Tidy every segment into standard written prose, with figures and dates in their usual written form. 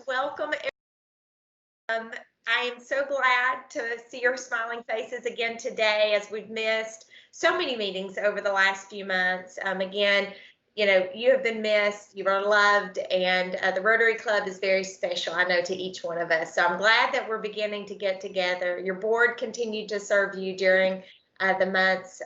Welcome. I am so glad to see your smiling faces again today, as we've missed so many meetings over the last few months. Again, you have been missed, you are loved, and the Rotary Club is very special, I know, to each one of us. So I'm glad that we're beginning to get together. Your board continued to serve you during the months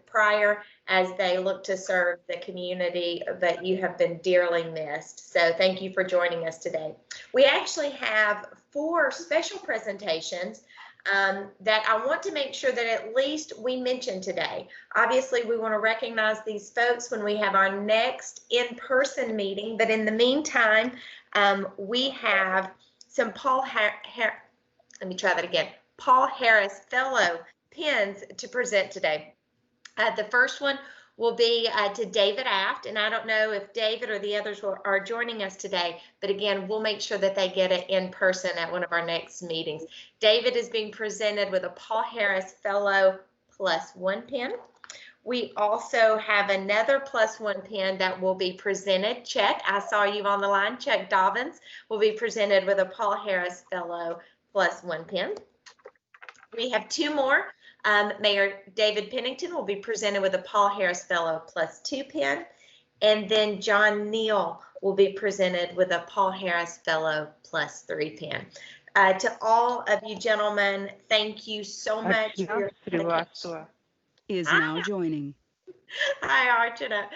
prior as they look to serve the community, but you have been dearly missed. So thank you for joining us today. We actually have 4 special presentations that I want to make sure that at least we mention today. Obviously, we want to recognize these folks when we have our next in-person meeting, but in the meantime, we have some Paul Harris Fellow pins to present today. The first one will be to David Aft, and I don't know if David or the others are joining us today, but again, we'll make sure that they get it in person at one of our next meetings. David is being presented with a Paul Harris Fellow +1 pin. We also have another +1 pin that will be presented. Chuck, I saw you on the line. Chuck Dobbins will be presented with a Paul Harris Fellow +1 pin. We have 2 more. Mayor David Pennington will be presented with a Paul Harris Fellow +2 pin. And then John Neal will be presented with a Paul Harris Fellow +3 pin. To all of you gentlemen, thank you so much for your dedication. Is now joining. Hi, Archana.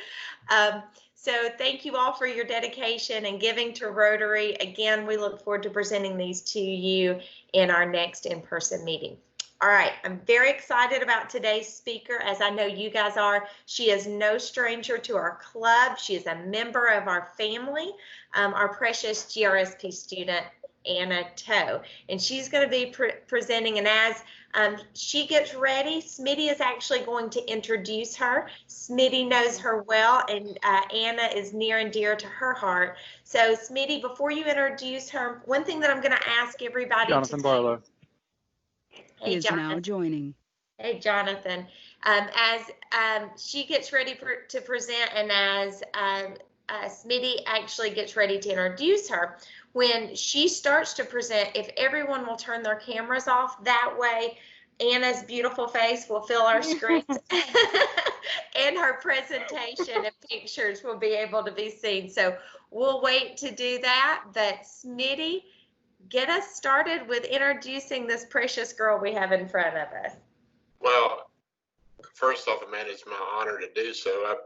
So thank you all for your dedication and giving to Rotary. Again, we look forward to presenting these to you in our next in-person meeting. All right, I'm very excited about today's speaker, as I know you guys are. She is no stranger to our club. She is a member of our family, our precious GRSP student, Anna Toe. And she's going to be presenting, and as she gets ready, Smitty is actually going to introduce her. Smitty knows her well, and Anna is near and dear to her heart. So Smitty, before you introduce her, one thing that I'm going to ask everybody Jonathan Barlow. Hey, is Jonathan. now joining. Hey, Jonathan. As she gets ready to present, and as Smitty actually gets ready to introduce her, when she starts to present, if everyone will turn their cameras off, that way Anna's beautiful face will fill our screens and her presentation and pictures will be able to be seen. So we'll wait to do that, but Smitty, get us started with introducing this precious girl we have in front of us. Well, first off, Amanda, it's my honor to do so.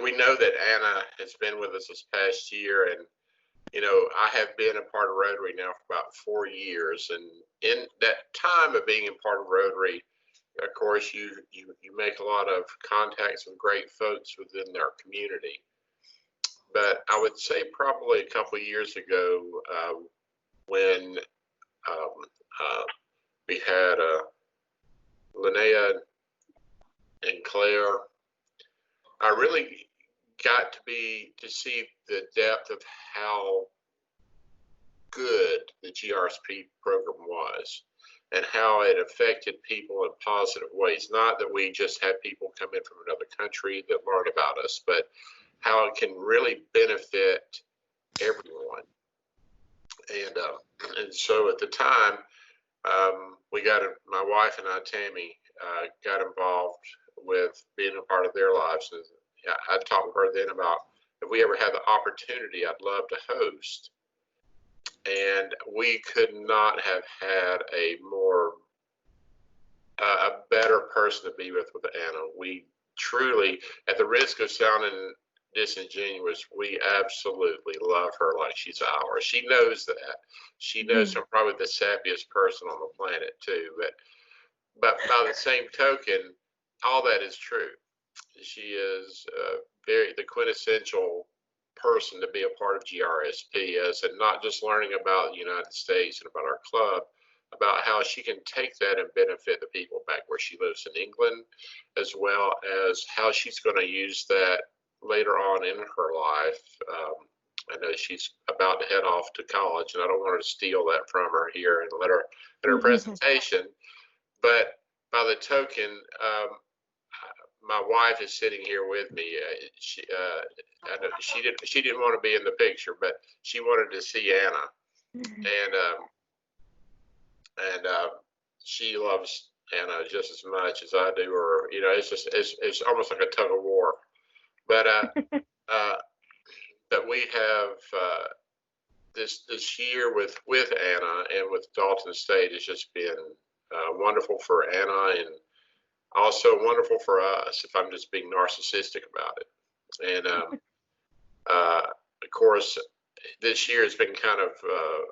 We know that Anna has been with us this past year, and I have been a part of Rotary now for about 4 years. And in that time of being a part of Rotary, of course, you make a lot of contacts with great folks within their community. But I would say probably a couple of years ago, when we had Linnea and Claire, I really got to see the depth of how good the GRSP program was and how it affected people in positive ways. Not that we just had people come in from another country that learned about us, but how it can really benefit everyone. And so at the time, my wife and I, Tammy, got involved with being a part of their lives. And I talked with her then about if we ever had the opportunity, I'd love to host. And we could not have had a better person to be with Anna. We truly, at the risk of sounding disingenuous, we absolutely love her like she's ours. She knows that. She knows I'm probably the sappiest person on the planet too. But by the same token, all that is true. She is the quintessential person to be a part of GRSP as, and not just learning about the United States and about our club, about how she can take that and benefit the people back where she lives in England, as well as how she's going to use that later on in her life. I know she's about to head off to college, and I don't want her to steal that from her here and let her in her presentation. But by the token, my wife is sitting here with me. she didn't want to be in the picture, but she wanted to see Anna, and she loves Anna just as much as I do, or it's almost like a tug of war. But but we have this year with Anna and with Dalton State has just been wonderful for Anna and also wonderful for us. If I'm just being narcissistic about it, and of course, this year has been kind of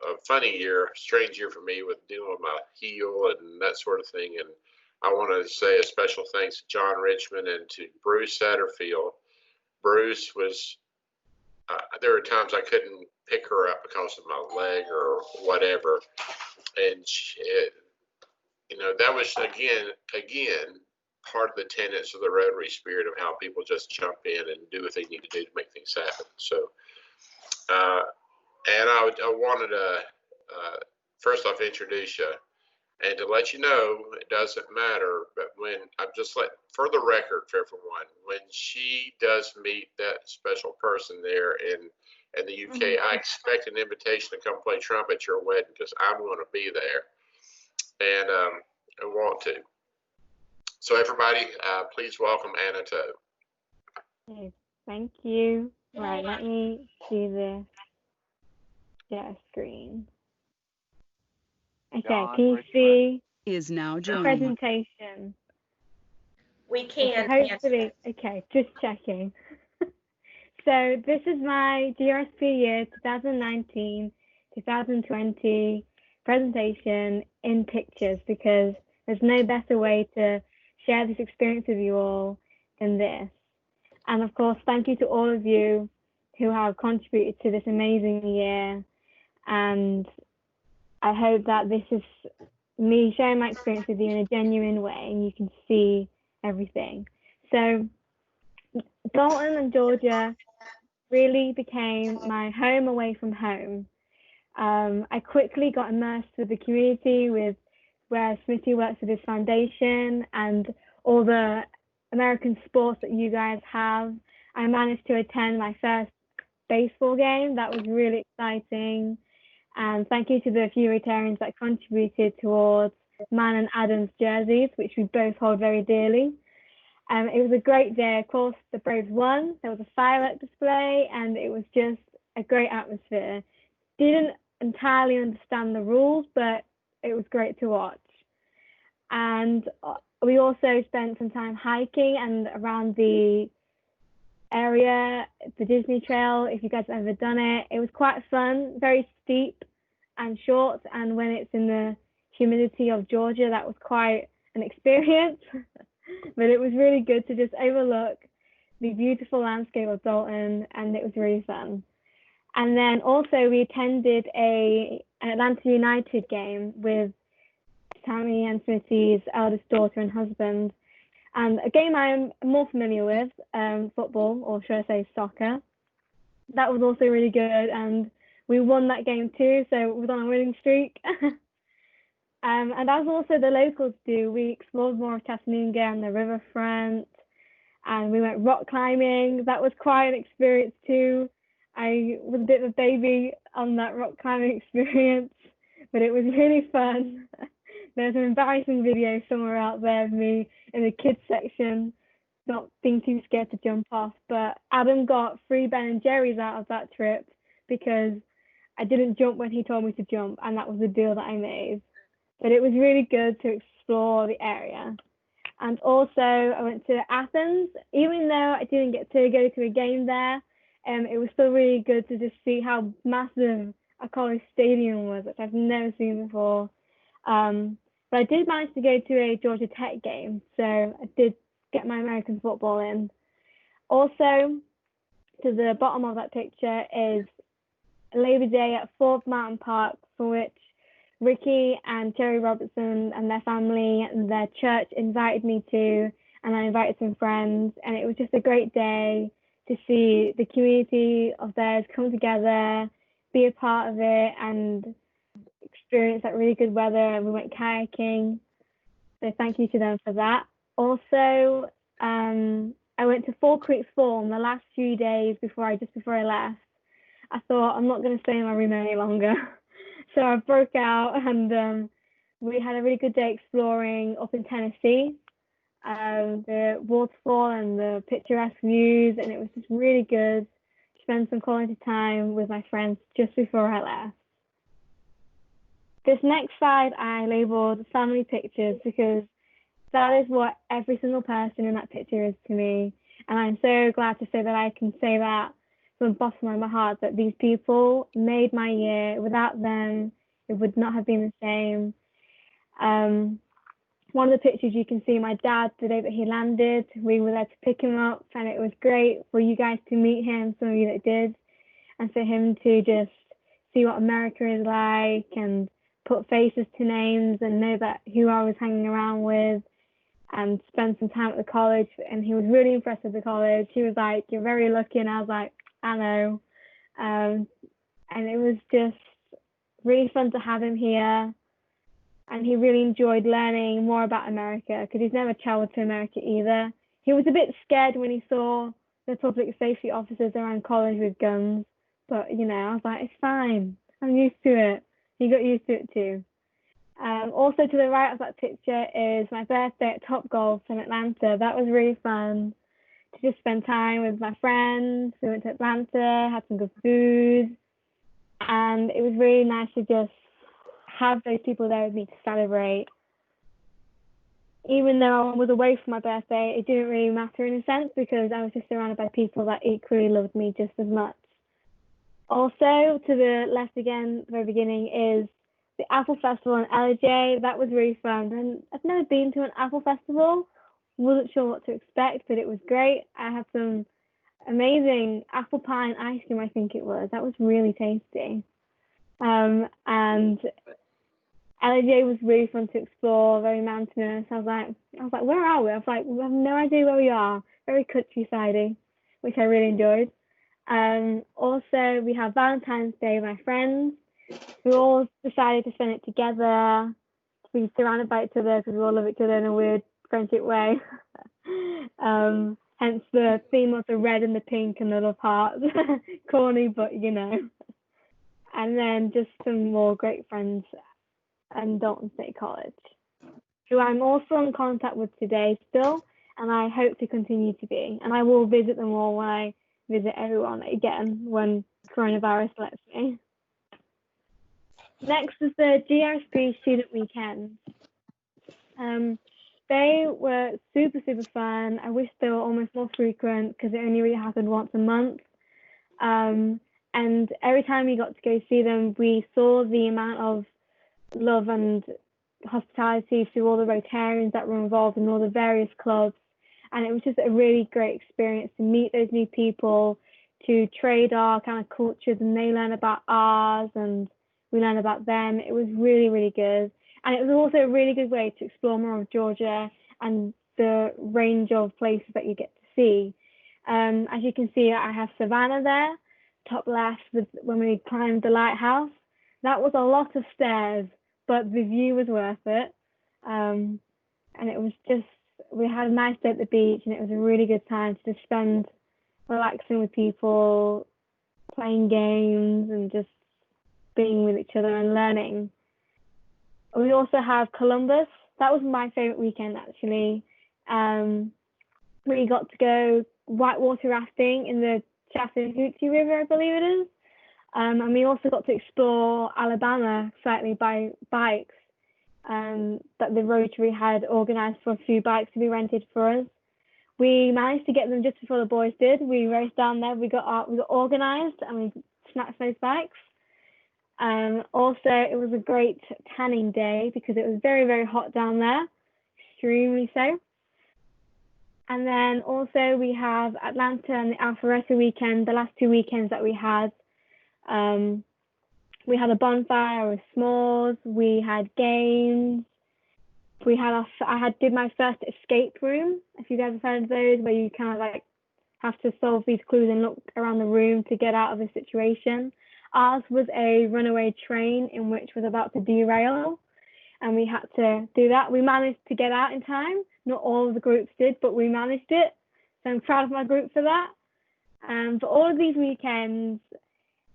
a funny year, strange year for me with dealing with my heel and that sort of thing. And I want to say a special thanks to John Richmond and to Bruce Satterfield. Bruce was, there were times I couldn't pick her up because of my leg or whatever. And that was again, part of the tenets of the Rotary spirit of how people just jump in and do what they need to do to make things happen. So, and I wanted to first off introduce you and to let you know it doesn't matter, but when I'm just for the record for everyone, when she does meet that special person there in the UK, I expect an invitation to come play trumpet at your wedding because I'm going to be there, and I want to. So everybody, please welcome Anna Toe. Okay, thank you. Right, let me do this. Share screen. Okay, John can you Richmond see Is now the joining. presentation? We can. Okay, hopefully, okay, just checking. So this is my GRSP year 2019-2020 presentation in pictures because there's no better way to share this experience with you all than this. And of course, thank you to all of you who have contributed to this amazing year. And I hope that this is me sharing my experience with you in a genuine way and you can see everything. So Dalton and Georgia really became my home away from home. I quickly got immersed with the community, with where Smitty works with his foundation and all the American sports that you guys have. I managed to attend my first baseball game. That was really exciting. And thank you to the few Rotarians that contributed towards Man and Adam's jerseys, which we both hold very dearly. It was a great day. Of course, the Braves won. There was a firework display, and it was just a great atmosphere. Didn't entirely understand the rules, but it was great to watch. And we also spent some time hiking and around the area, the Disney Trail, if you guys have ever done it. It was quite fun, very steep and short. And when it's in the humidity of Georgia, that was quite an experience. But it was really good to just overlook the beautiful landscape of Dalton, and it was really fun. And then also we attended an Atlanta United game with Tammy and Smitty's eldest daughter and husband, and a game I'm more familiar with, football, or should I say soccer. That was also really good, and we won that game too, so it was on a winning streak. And as also the locals do, we explored more of Chattanooga and the riverfront, and we went rock climbing. That was quite an experience too. I was a bit of a baby on that rock climbing experience, but it was really fun. There's an embarrassing video somewhere out there of me in the kids section, not being too scared to jump off. But Adam got 3 Ben & Jerry's out of that trip because I didn't jump when he told me to jump, and that was the deal that I made. But it was really good to explore the area. And also I went to Athens, even though I didn't get to go to a game there. It was still really good to just see how massive a college stadium was, which I've never seen before. But I did manage to go to a Georgia Tech game, so I did get my American football in. Also, to the bottom of that picture is Labor Day at Fourth Mountain Park, for which Ricky and Terry Robertson and their family and their church invited me to, and I invited some friends, and it was just a great day to see the community of theirs come together, be a part of it, and experience that really good weather. And we went kayaking, so thank you to them for that. Also, I went to Fall Creek Fall the last few days just before I left. I thought I'm not going to stay in my room any longer. So I broke out, and we had a really good day exploring up in Tennessee, the waterfall and the picturesque views, and it was just really good to spend some quality time with my friends just before I left. This next slide I labeled family pictures because that is what every single person in that picture is to me. And I'm so glad to say that I can say that from the bottom of my heart, that these people made my year. Without them, it would not have been the same. One of the pictures you can see my dad the day that he landed. We were there to pick him up, and it was great for you guys to meet him, some of you that did, and for him to just see what America is like and put faces to names and know that who I was hanging around with, and spend some time at the college. And he was really impressed with the college. He was like, "You're very lucky," and I was like, "I know." And it was just really fun to have him here. And he really enjoyed learning more about America because he's never traveled to America either. He was a bit scared when he saw the public safety officers around college with guns, but I was like, it's fine. I'm used to it. He got used to it too. Also to the right of that picture is my birthday at Topgolf in Atlanta. That was really fun to just spend time with my friends. We went to Atlanta, had some good food, and it was really nice to just have those people there with me to celebrate. Even though I was away from my birthday, it didn't really matter in a sense because I was just surrounded by people that equally loved me just as much. Also, to the left again, at the very beginning, is the Apple Festival in LJ. That was really fun. And I've never been to an Apple Festival. Wasn't sure what to expect, but it was great. I had some amazing apple pie and ice cream, I think it was. That was really tasty. And LJ was really fun to explore, very mountainous. I was like, where are we? I was like, we have no idea where we are. Very countryside-y, which I really enjoyed. Also, we have Valentine's Day with my friends. We all decided to spend it together, to be surrounded by each other because we all love each other in a weird friendship way. Hence the theme of the red and the pink and the love hearts. Corny, but And then just some more great friends and Dalton State College, who I'm also in contact with today still, and I hope to continue to be. And I will visit them all when I visit everyone again when coronavirus lets me. Next is the GRSP student weekends. They were super, super fun. I wish they were almost more frequent because it only really happened once a month. And every time we got to go see them, we saw the amount of love and hospitality through all the Rotarians that were involved in all the various clubs. And it was just a really great experience to meet those new people, to trade our kind of cultures, and they learn about ours and we learn about them. It was really, really good. And it was also a really good way to explore more of Georgia and the range of places that you get to see. As you can see, I have Savannah there, top left, when we climbed the lighthouse. That was a lot of stairs, but the view was worth it. And it was just, we had a nice day at the beach, and it was a really good time to just spend relaxing with people, playing games, and just being with each other and learning. We also have Columbus. That was my favorite weekend, actually. We got to go whitewater rafting in the Chattahoochee River, I believe it is. And we also got to explore Alabama slightly by bikes that the Rotary had organised for a few bikes to be rented for us. We managed to get them just before the boys did. We raced down there. We got organised and we snatched those bikes. Also, it was a great tanning day because it was very, very hot down there, extremely so. And then also we have Atlanta and the Alpharetta weekend, the last 2 weekends that we had. We had a bonfire with s'mores, we had games, I did my first escape room, if you've ever heard of those, where you kind of like have to solve these clues and look around the room to get out of a situation. Ours was a runaway train in which was about to derail, and we had to do that. We managed to get out in time. Not all of the groups did, but we managed it. So I'm proud of my group for that. For all of these weekends,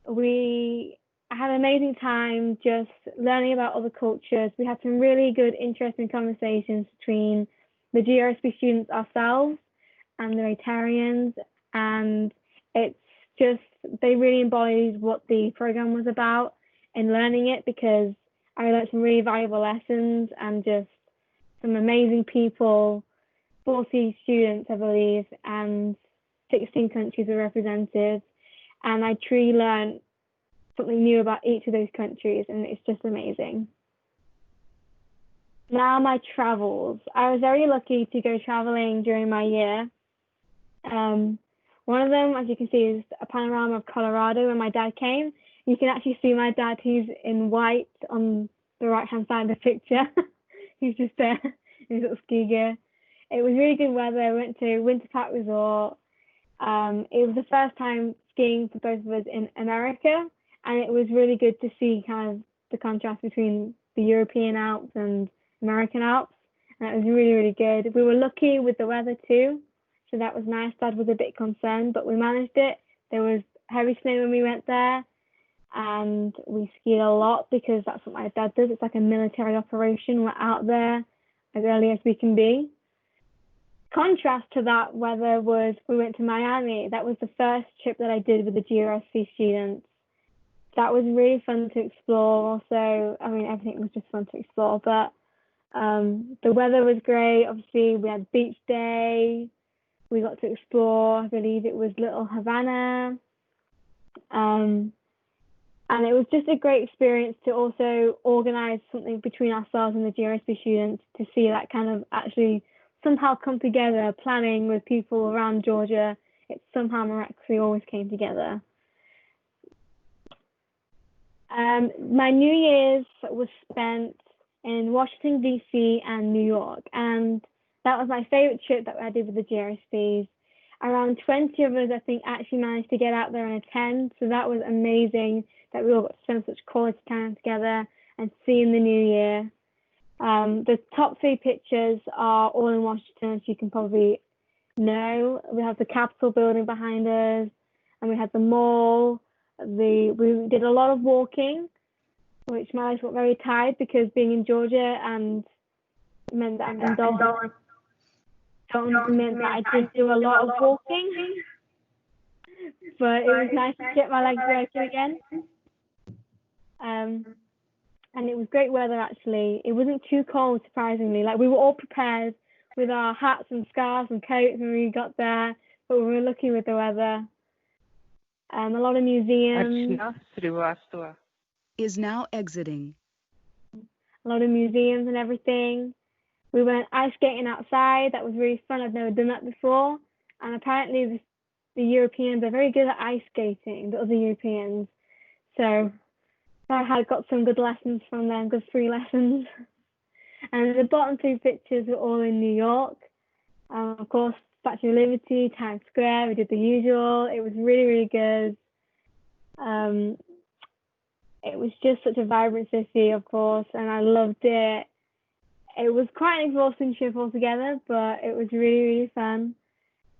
we had an amazing time just learning about other cultures. We had some really good, interesting conversations between the GRSP students ourselves and the Rotarians, and it's just, they really embodied what the program was about in learning it, because I learned some really valuable lessons and just some amazing people, 40 students, I believe, and 16 countries were represented. And I truly learned something new about each of those countries, and it's just amazing. Now, my travels. I was very lucky to go traveling during my year. One of them, as you can see, is a panorama of Colorado when my dad came. You can actually see my dad, he's in white on the right-hand side of the picture. He's just there in his little ski gear. It was really good weather. I went to Winter Park Resort. It was the first time skiing for both of us in America, and it was really good to see kind of the contrast between the European Alps and American Alps, and it was really, really good. We were lucky with the weather too, so that was nice. Dad was a bit concerned, but we managed it. There was heavy snow when we went there, and we skied a lot because that's what my dad does. It's like a military operation. We're out there as early as we can be. Contrast to that weather was we went to Miami. That was the first trip that I did with the GRSP students. That was really fun to explore. Also, I mean, everything was just fun to explore, but the weather was great. Obviously, we had beach day. We got to explore, I believe it was Little Havana. And it was just a great experience to also organize something between ourselves and the GRSP students to see that kind of actually somehow come together, planning with people around Georgia. It somehow miraculously always came together. My New Year's was spent in Washington, D.C. and New York, and that was my favorite trip that I did with the GRSPs. Around 20 of us, I think, actually managed to get out there and attend, so that was amazing that we all got to spend such quality time together and see in the new year. The top 3 pictures are all in Washington, as you can probably know. We have the Capitol building behind us, and we had the mall. We did a lot of walking, which my legs got very tired because being in Georgia and meant that I'm in Dalton meant that I did do a lot of walking. But it was nice to get my legs working again. And it was great weather, actually. It wasn't too cold, surprisingly. Like, we were all prepared with our hats and scarves and coats when we got there, but we were lucky with the weather. A lot of museums. Is now exiting. A lot of museums and everything. We went ice skating outside. That was really fun. I've never done that before. And apparently the Europeans are very good at ice skating, the other Europeans. So I got some good lessons from them, good free lessons. And the bottom 2 pictures were all in New York. Of course, Statue of Liberty, Times Square, we did the usual. It was really, really good. It was just such a vibrant city, of course, and I loved it. It was quite an exhausting trip altogether, but it was really, really fun.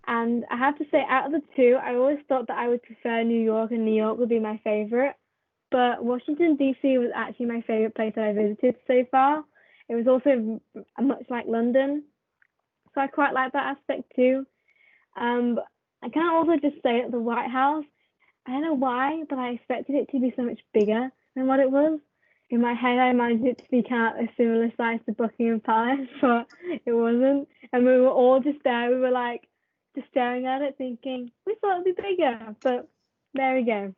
And I have to say, out of the 2, I always thought that I would prefer New York, and New York would be my favorite. But Washington, D.C. was actually my favorite place that I visited so far. It was also much like London, so I quite like that aspect too. I can also just say that the White House, I don't know why, but I expected it to be so much bigger than what it was. In my head, I imagined it to be kind of a similar size to Buckingham Palace, but it wasn't. And we were all just there. We were like just staring at it, thinking we thought it'd be bigger, but there we go.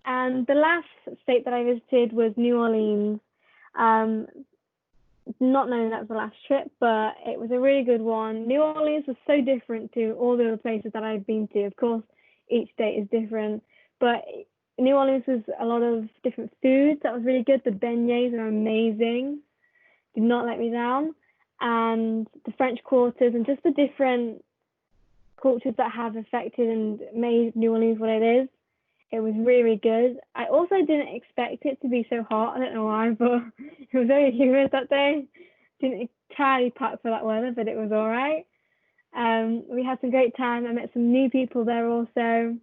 And the last state that I visited was New Orleans. Not knowing that was the last trip, but it was a really good one. New Orleans was so different to all the other places that I've been to. Of course, each state is different, but New Orleans was a lot of different foods. That was really good. The beignets are amazing. Did not let me down. And the French quarters and just the different cultures that have affected and made New Orleans what it is. It was really, really good. I also didn't expect it to be so hot. I don't know why, but it was very humid that day. Didn't entirely pack for that weather, but it was all right. We had some great time. I met some new people there also.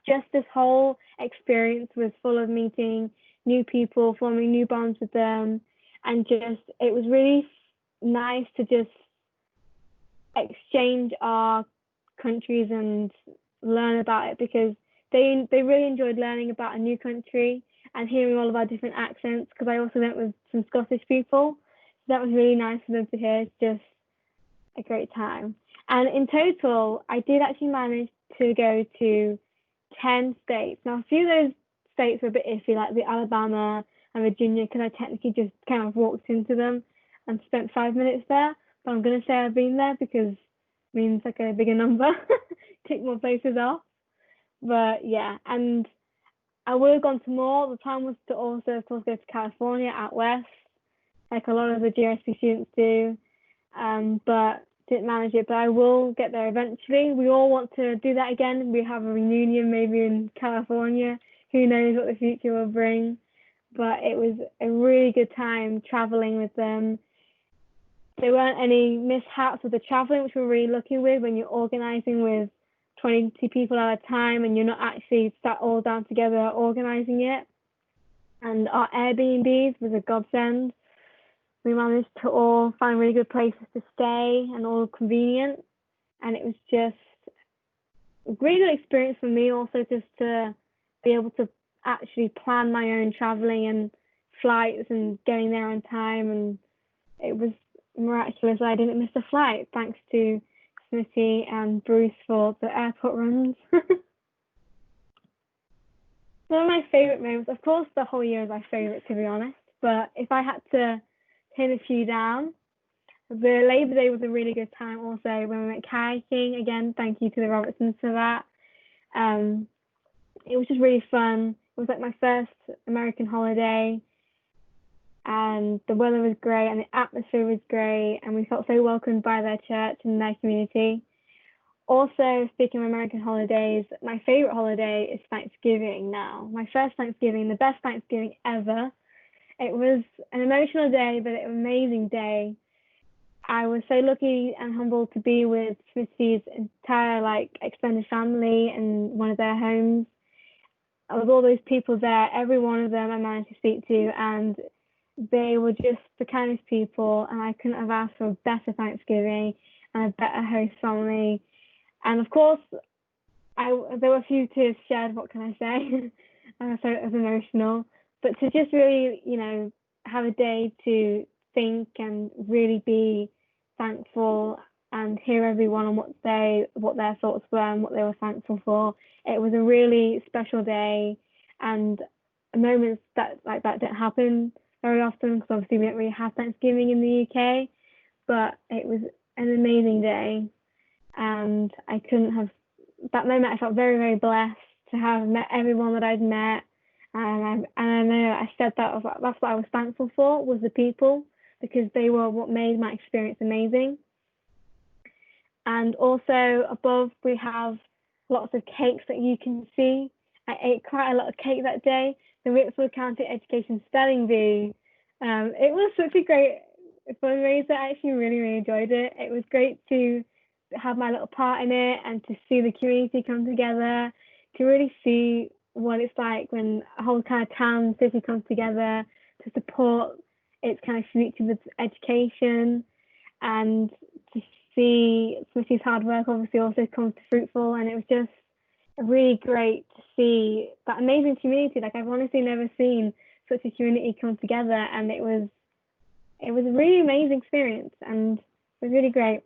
Just this whole experience was full of meeting new people, forming new bonds with them, and just it was really nice to just exchange our countries and learn about it, because they really enjoyed learning about a new country and hearing all of our different accents, because I also went with some Scottish people. So that was really nice for them to hear. It's just a great time. And in total, I did actually manage to go to 10 states. Now, a few of those states were a bit iffy, like the Alabama and Virginia, because I technically just kind of walked into them and spent 5 minutes there. But I'm going to say I've been there because it means like a bigger number, tick more places off. But yeah, and I would have gone to more. The plan was to also, of course, go to California out west, like a lot of the GRSP students do, but didn't manage it. But I will get there eventually. We all want to do that again. We have a reunion maybe in California. Who knows what the future will bring? But it was a really good time traveling with them. There weren't any mishaps with the traveling, which we're really lucky with when you're organizing with 20 people at a time and you're not actually sat all down together organizing it. And our Airbnbs was a godsend. We managed to all find really good places to stay and all convenient. And it was just a really good experience for me also, just to be able to actually plan my own traveling and flights and getting there on time. And it was miraculous. I didn't miss a flight thanks to Smitty and Bruce for the airport runs. One of my favourite moments, of course the whole year is my favourite to be honest, but if I had to pin a few down, the Labour Day was a really good time also when we went kayaking. Again, thank you to the Robertsons for that. It was just really fun. It was like my first American holiday, and the weather was great and the atmosphere was great, and we felt so welcomed by their church and their community. Also, speaking of American holidays, my favorite holiday is Thanksgiving now. My first Thanksgiving, the best Thanksgiving ever. It was an emotional day, but an amazing day. I was so lucky and humbled to be with Smitty's entire extended family in one of their homes. With all those people there, every one of them I managed to speak to, and they were just the kindest people, and I couldn't have asked for a better Thanksgiving and a better host family. And of course, there were a few tears shed, what can I say? So it was emotional. But to just really, have a day to think and really be thankful and hear everyone on what their thoughts were and what they were thankful for. It was a really special day, and moments that didn't happen very often, because obviously we don't really have Thanksgiving in the UK, but it was an amazing day. And that moment I felt very, very blessed to have met everyone that I'd met. And I know I said that's what I was thankful for, was the people, because they were what made my experience amazing. And also above we have lots of cakes that you can see. I ate quite a lot of cake that day. The Whitfield County Education Spelling Bee. It was such a great fundraiser. I actually really, really enjoyed it. It was great to have my little part in it and to see the community come together, to really see what it's like when a whole kind of town, city comes together to support its kind of future with education, and to see Smitty's hard work obviously also come to fruitful. And it was just really great to see that amazing community. I've honestly never seen such a community come together, and it was a really amazing experience, and it was really great.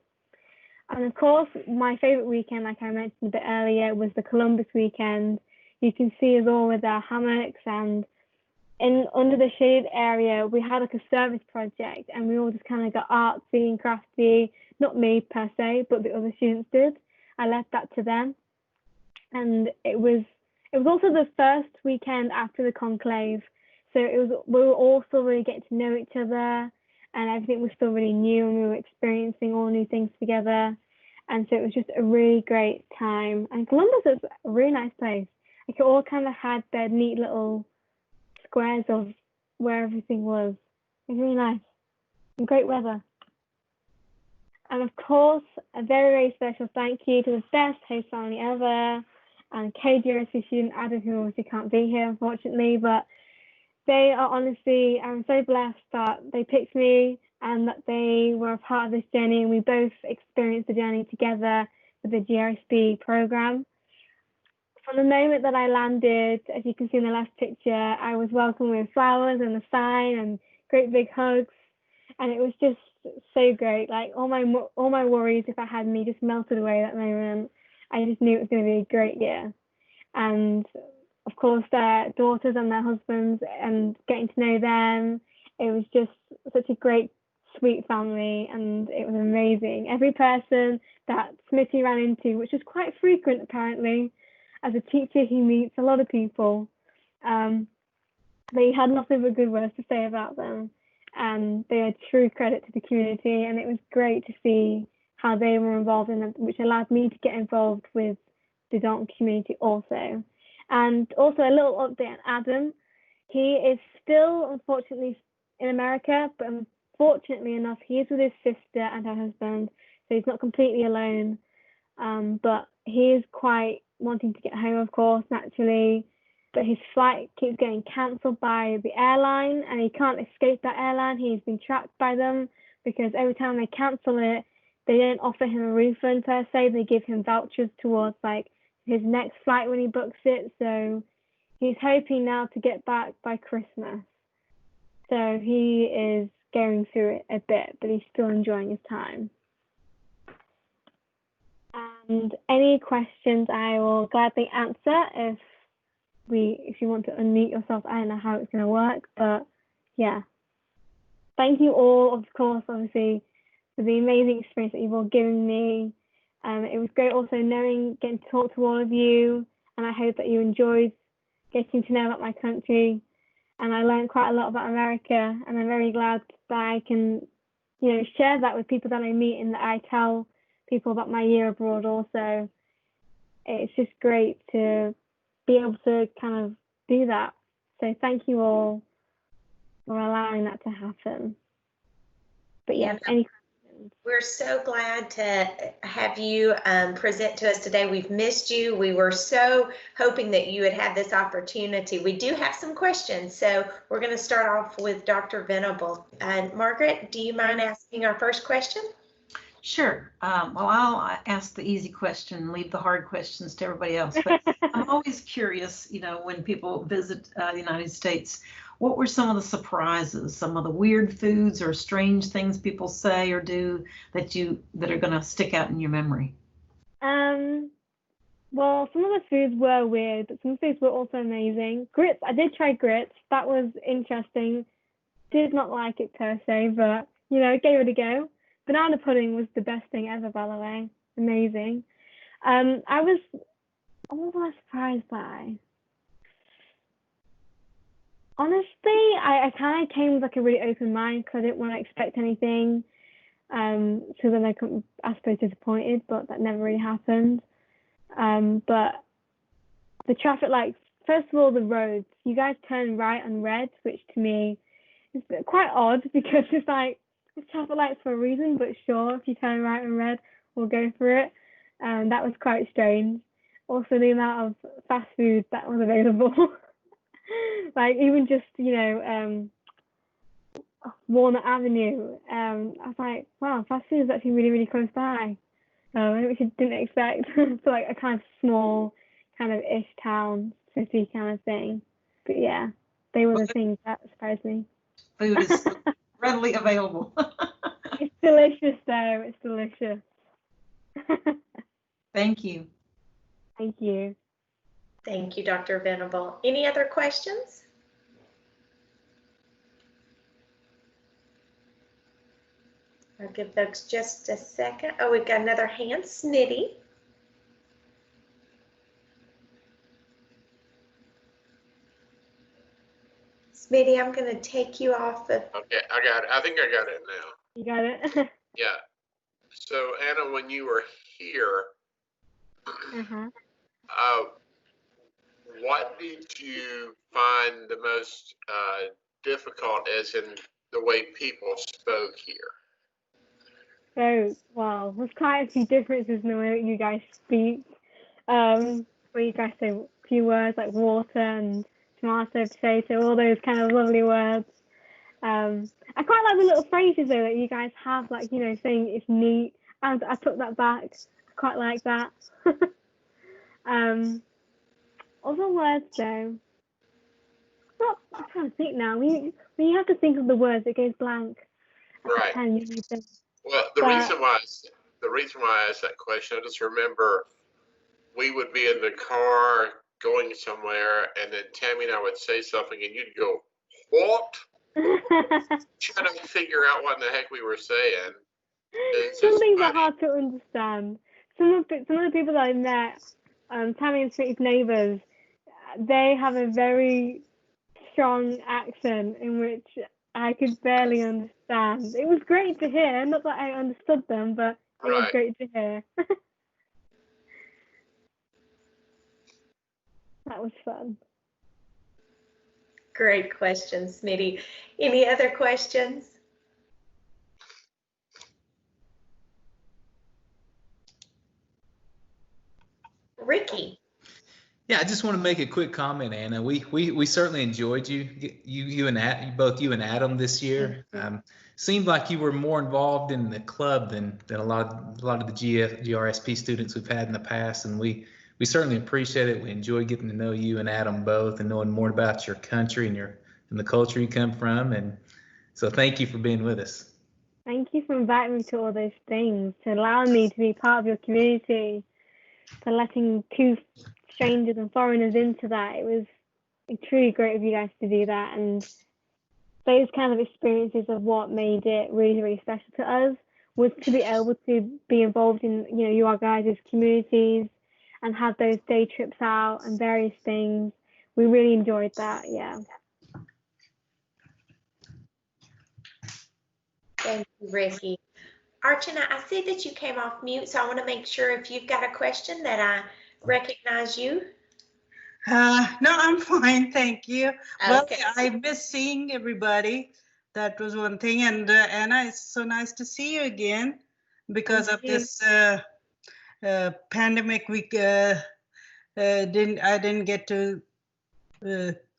And of course, my favorite weekend, like I mentioned a bit earlier, was the Columbus weekend. You can see us all with our hammocks, and under the shaded area, we had a service project, and we all just kind of got artsy and crafty. Not me per se, but the other students did. I left that to them. And it was also the first weekend after the conclave. So we were all still really getting to know each other, and everything was still really new, and we were experiencing all new things together. And so it was just a really great time. And Columbus is a really nice place. It all kind of had their neat little squares of where everything was. It was really nice and great weather. And of course, a very, very special thank you to the best host family ever, and GRSP student Adam, who obviously can't be here, unfortunately, but they are honestly, I'm so blessed that they picked me and that they were a part of this journey, and we both experienced the journey together with the GRSP program. From the moment that I landed, as you can see in the last picture, I was welcomed with flowers and a sign and great big hugs, and it was just so great. Like all my worries, if I had any, just melted away that moment. I just knew it was going to be a great year, and of course their daughters and their husbands, and getting to know them, it was just such a great, sweet family, and it was amazing. Every person that Smitty ran into, which was quite frequent apparently, as a teacher he meets a lot of people, they had nothing but good words to say about them, and they are true credit to the community, and it was great to see how they were involved in it, which allowed me to get involved with the Dalton community also. And also a little update on Adam. He is still, unfortunately, in America, but fortunately enough, he is with his sister and her husband, so he's not completely alone. But he is quite wanting to get home, of course, naturally. But his flight keeps getting cancelled by the airline, and he can't escape that airline. He's been trapped by them because every time they cancel it, they don't offer him a refund per se. They give him vouchers towards like his next flight when he books it. So he's hoping now to get back by Christmas. So he is going through it a bit, but he's still enjoying his time. And any questions I will gladly answer if you want to unmute yourself. I don't know how it's going to work, but yeah. Thank you all, of course, obviously, for the amazing experience that you've all given me. It was great also getting to talk to all of you, and I hope that you enjoyed getting to know about my country. And I learned quite a lot about America, and I'm very glad that I can, share that with people that I meet, and that I tell people about my year abroad also. It's just great to be able to kind of do that. So thank you all for allowing that to happen. But yes, any questions? We're so glad to have you present to us today. We've missed you. We were so hoping that you would have this opportunity. We do have some questions, so we're going to start off with Dr. Venable. And Margaret, do you mind asking our first question? Sure. Well, I'll ask the easy question and leave the hard questions to everybody else. But I'm always curious, when people visit the United States, what were some of the surprises, some of the weird foods or strange things people say or do that are going to stick out in your memory? Well, some of the foods were weird, but some foods were also amazing. Grits, I did try grits. That was interesting. Did not like it per se, but, gave it a go. Banana pudding was the best thing ever, by the way. Amazing. What was I surprised by? Honestly, I kind of came with like a really open mind because I didn't want to expect anything. So then I suppose disappointed, but that never really happened. But the traffic lights, first of all, the roads, you guys turn right on red, which to me is quite odd because it's like, it's traffic lights for a reason, but sure, if you turn right on red, we'll go for it. That was quite strange. Also, the amount of fast food that was available. Like even just, Walnut Avenue. I was like, wow, fast food is actually really, really close by. Which I didn't expect. For like a kind of small, kind of ish town, city kind of thing. But yeah, they were the things that surprised me. Food is readily available. It's delicious though. It's delicious. Thank you. Thank you. Thank you, Dr. Venable. Any other questions? I'll give folks just a second. Oh, we've got another hand, Smitty. Smitty, I'm going to take you off the... Okay, I got it. I think I got it now. You got it? Yeah. So Anna, when you were here, what did you find the most difficult, as in the way people spoke here? So, well, there's quite a few differences in the way that you guys speak. Where you guys say a few words like water and tomato, potato, all those kind of lovely words. I quite like the little phrases though that you guys have, like, you know, saying it's neat. And I took that back. I quite like that. Other words though. Well, I'm trying to think now. When you have to think of the words, it goes blank. Right. Well, the reason why I asked that question, I just remember we would be in the car going somewhere, and then Tammy and I would say something, and you'd go, "What?" Trying to figure out what in the heck we were saying. Some things are hard to understand. Some of the people that I met, Tammy and Sweetie's neighbours, they have a very strong accent in which I could barely understand. It was great to hear. Not that I understood them, but it was great to hear. That was fun. Great question, Smitty. Any other questions? Ricky. Yeah, I just want to make a quick comment, Anna. We certainly enjoyed you and Adam this year. Seemed like you were more involved in the club than a lot of the GRSP students we've had in the past, and we certainly appreciate it. We enjoy getting to know you and Adam both and knowing more about your country and the culture you come from. And so thank you for being with us. Thank you for inviting me to all those things, to allowing me to be part of your community, for letting two strangers and foreigners into that. It was truly great of you guys to do that, and those kind of experiences of what made it really, really special to us was to be able to be involved in, you know, your guys' communities and have those day trips out and various things. We really enjoyed that. Yeah. Thank you, Ricky. Archana, I see that you came off mute, so I want to make sure if you've got a question that I recognize you. No, I'm fine, thank you. Okay. Well, I miss seeing everybody. That was one thing. And Anna, it's so nice to see you again because of this pandemic. I didn't get to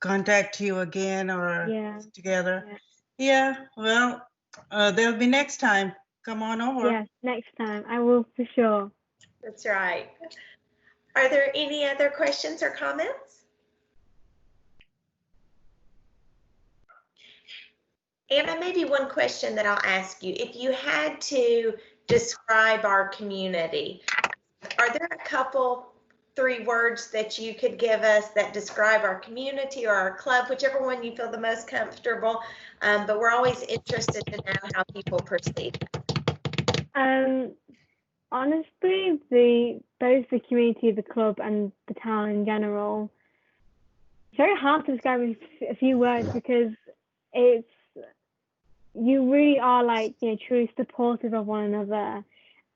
contact you again or together. Yeah, well, there'll be next time. Come on over. Yes, next time. I will for sure. That's right. Are there any other questions or comments? Anna, maybe one question that I'll ask you. If you had to describe our community, are there a couple, 3 words that you could give us that describe our community or our club, whichever one you feel the most comfortable? But we're always interested to know how people perceive it. Honestly, both the community, the club, and the town in general, it's very hard to describe in a few words because you really are, like, you know, truly supportive of one another,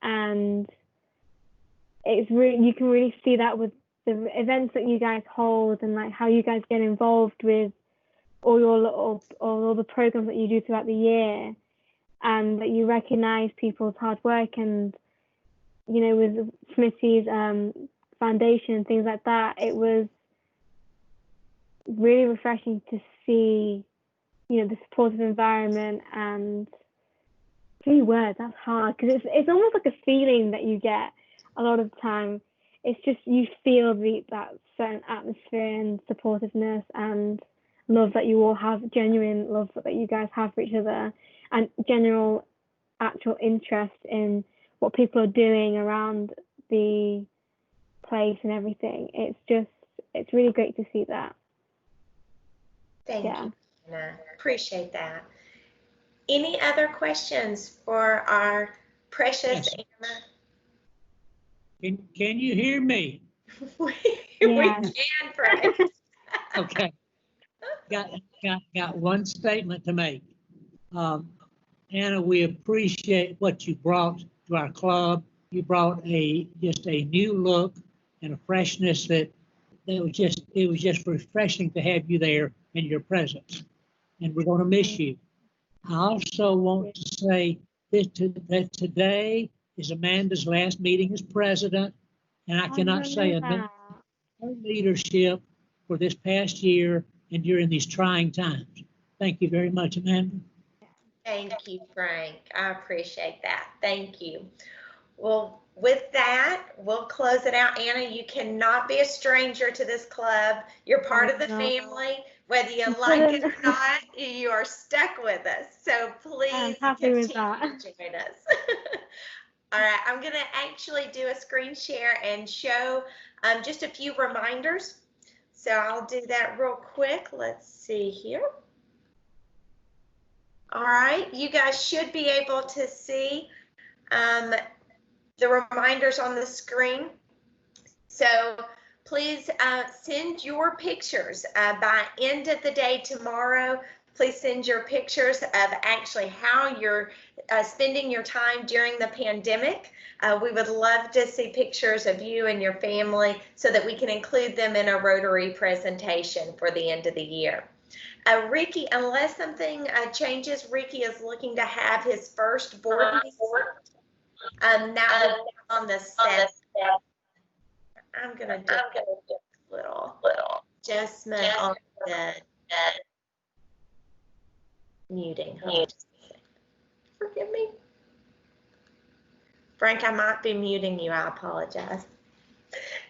and you can really see that with the events that you guys hold and like how you guys get involved with all the programs that you do throughout the year, and that you recognize people's hard work. And you know, with Smitty's foundation and things like that, it was really refreshing to see, you know, the supportive environment. And 3 words, that's hard because it's almost like a feeling that you get a lot of the time. It's just you feel that certain atmosphere and supportiveness and love that you all have, genuine love that you guys have for each other, and general actual interest in what people are doing around the place and everything. It's really great to see that. Thank you, Anna. Appreciate that. Any other questions for our precious Anna? Can you hear me? We can, Frank. Okay. Got one statement to make. Anna, we appreciate what you brought to our club. You brought just a new look and a freshness it was just refreshing to have you there in your presence. And we're going to miss you. I also want to say that today is Amanda's last meeting as president, and I cannot say enough for her leadership for this past year and during these trying times. Thank you very much, Amanda. Thank you, Frank. I appreciate that. Thank you. Well, with that, we'll close it out. Anna, you cannot be a stranger to this club. You're part of the family. Whether you like it or not, you are stuck with us. So please continue to join us. All right, I'm going to actually do a screen share and show just a few reminders. So I'll do that real quick. Let's see here. All right, you guys should be able to see the reminders on the screen. So please send your pictures by end of the day tomorrow. Please send your pictures of actually how you're spending your time during the pandemic. We would love to see pictures of you and your family so that we can include them in a Rotary presentation for the end of the year. Ricky, unless something changes, Ricky is looking to have his first board meeting. That will be on the 7th. I'm going to do a little adjustment on the muting. Forgive me. Frank, I might be muting you. I apologize.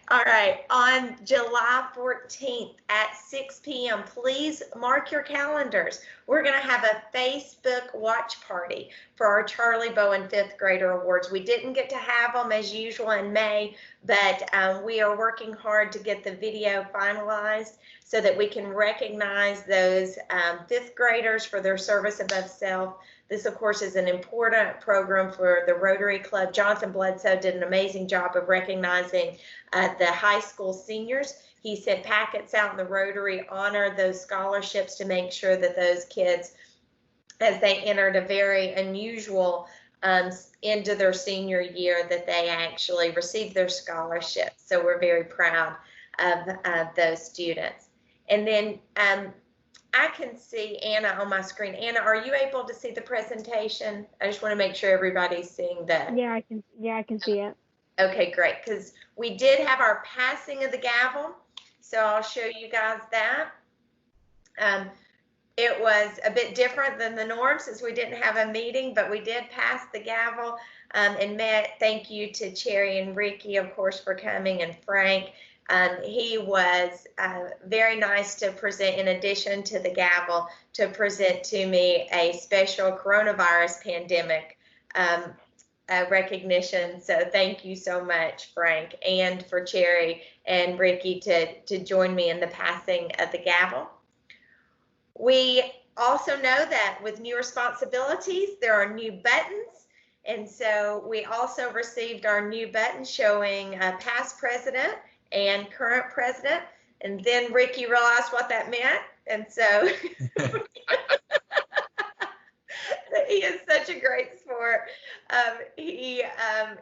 All right, on July 14th at 6 p.m., please mark your calendars. We're going to have a Facebook watch party for our Charlie Bowen 5th grader awards. We didn't get to have them as usual in May, but we are working hard to get the video finalized so that we can recognize those 5th graders for their service above self. This, of course, is an important program for the Rotary Club. Jonathan Bledsoe did an amazing job of recognizing the high school seniors. He sent packets out in the Rotary, honored those scholarships to make sure that those kids, as they entered a very unusual into their senior year, that they actually received their scholarships. So we're very proud of those students. And then I can see Anna on my screen. Anna, are you able to see the presentation? I just want to make sure everybody's seeing that. Yeah, I can see it. Okay, great, because we did have our passing of the gavel, so I'll show you guys that. It was a bit different than the norm since we didn't have a meeting, but we did pass the gavel and met. Thank you to Cherry and Ricky, of course, for coming, and Frank. He was very nice to present, in addition to the gavel, to present to me a special coronavirus pandemic recognition. So thank you so much, Frank, and for Cherry and Ricky to join me in the passing of the gavel. We also know that with new responsibilities, there are new buttons. And so we also received our new button showing past president and current president. And then Ricky realized what that meant. And so he is such a great sport. He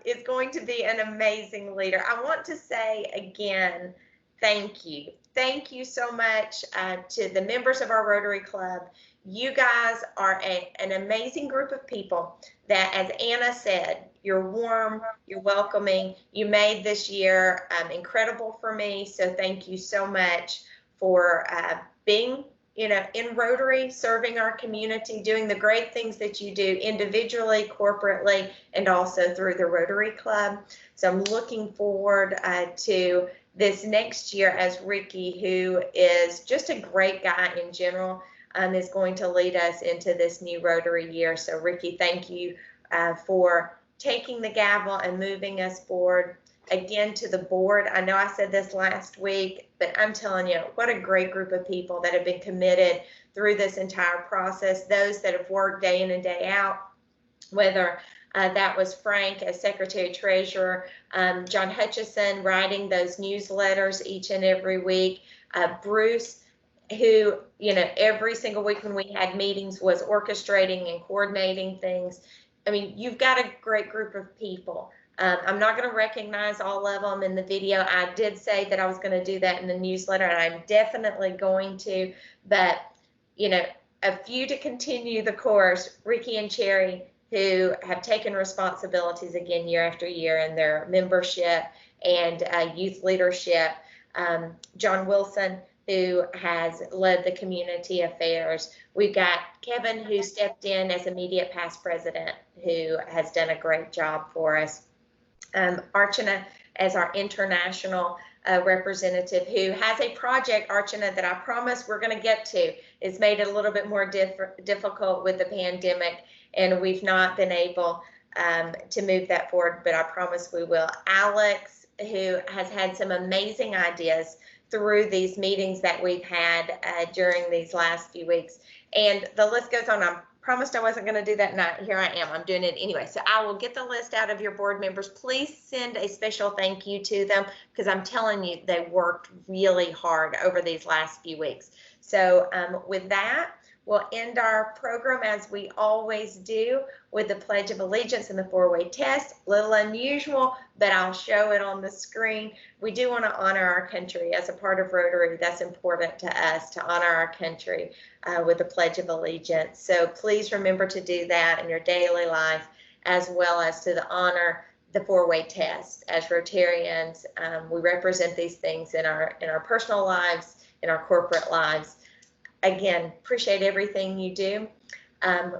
is going to be an amazing leader. I want to say again, thank you. Thank you so much to the members of our Rotary Club. You guys are an amazing group of people that, as Anna said, you're warm, you're welcoming. You made this year incredible for me. So thank you so much for being, in Rotary, serving our community, doing the great things that you do individually, corporately, and also through the Rotary Club. So I'm looking forward to this next year as Ricky, who is just a great guy in general, is going to lead us into this new Rotary year. So Ricky, thank you for taking the gavel and moving us forward. Again, to the board, I know I said this last week, but I'm telling you, what a great group of people that have been committed through this entire process, those that have worked day in and day out, whether that was Frank as Secretary Treasurer, John Hutchison writing those newsletters each and every week, Bruce, who, every single week when we had meetings was orchestrating and coordinating things. I mean, you've got a great group of people. I'm not going to recognize all of them in the video. I did say that I was going to do that in the newsletter, and I'm definitely going to. But, a few to continue the course. Ricky and Cherry, who have taken responsibilities again year after year in their membership and youth leadership. John Wilson, who has led the community affairs. We've got Kevin, who stepped in as immediate past president, who has done a great job for us. Archana as our international representative, who has a project, Archana, that I promise we're going to get to. It's made it a little bit more difficult with the pandemic, and we've not been able to move that forward, but I promise we will. Alex, who has had some amazing ideas through these meetings that we've had during these last few weeks. And the list goes on. I promised I wasn't going to do that, and here I am. I'm doing it anyway. So I will get the list out of your board members. Please send a special thank you to them, because I'm telling you, they worked really hard over these last few weeks. So with that, we'll end our program as we always do with the Pledge of Allegiance and the four-way test. A little unusual, but I'll show it on the screen. We do want to honor our country as a part of Rotary. That's important to us, to honor our country with the Pledge of Allegiance. So please remember to do that in your daily life, as well as to honor the four-way test. As Rotarians, we represent these things in our personal lives, in our corporate lives. Again, appreciate everything you do.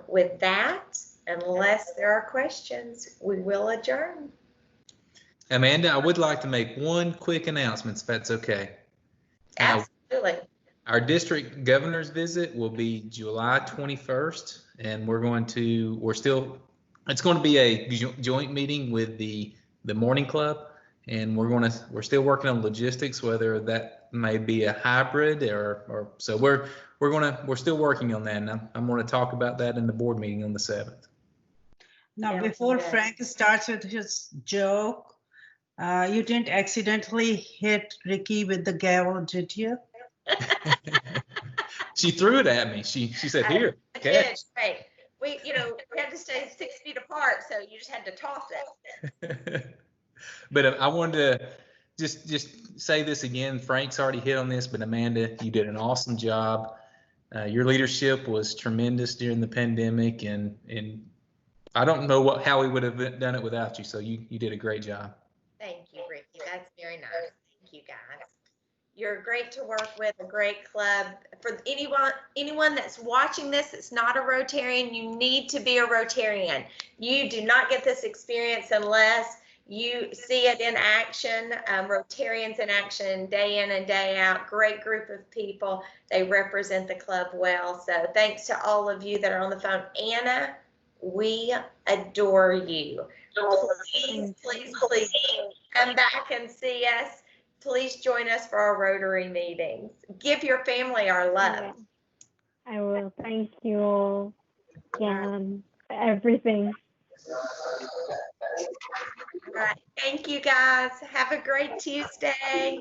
With that, unless there are questions, we will adjourn. Amanda, I would like to make one quick announcement, if that's okay. Absolutely. Our district governor's visit will be July 21st, and it's going to be a joint meeting with the morning club, and we're still working on logistics, whether that may be a hybrid or so we're still working on that, and I'm going to talk about that in the board meeting on the 7th. Now, before Frank starts with his joke, you didn't accidentally hit Ricky with the gavel, did you? She threw it at me. She said, "Here, catch." Right. We had to stay 6 feet apart, so you just had to toss it. But I wanted to just say this again. Frank's already hit on this, but Amanda, you did an awesome job. Your leadership was tremendous during the pandemic, and I don't know how we would have done it without you. So you did a great job. Thank you, Ricky. That's very nice. Thank you, guys. You're great to work with, a great club. For anyone that's watching this that's not a Rotarian, you need to be a Rotarian. You do not get this experience unless you see it in action. Rotarians in action, day in and day out. Great group of people. They represent the club well. So thanks to all of you that are on the phone. Anna, we adore you. Please, please, please come back and see us. Please join us for our Rotary meetings. Give your family our love. I will. Thank you all. Yeah, for everything. All right. Thank you, guys. Have a great Tuesday.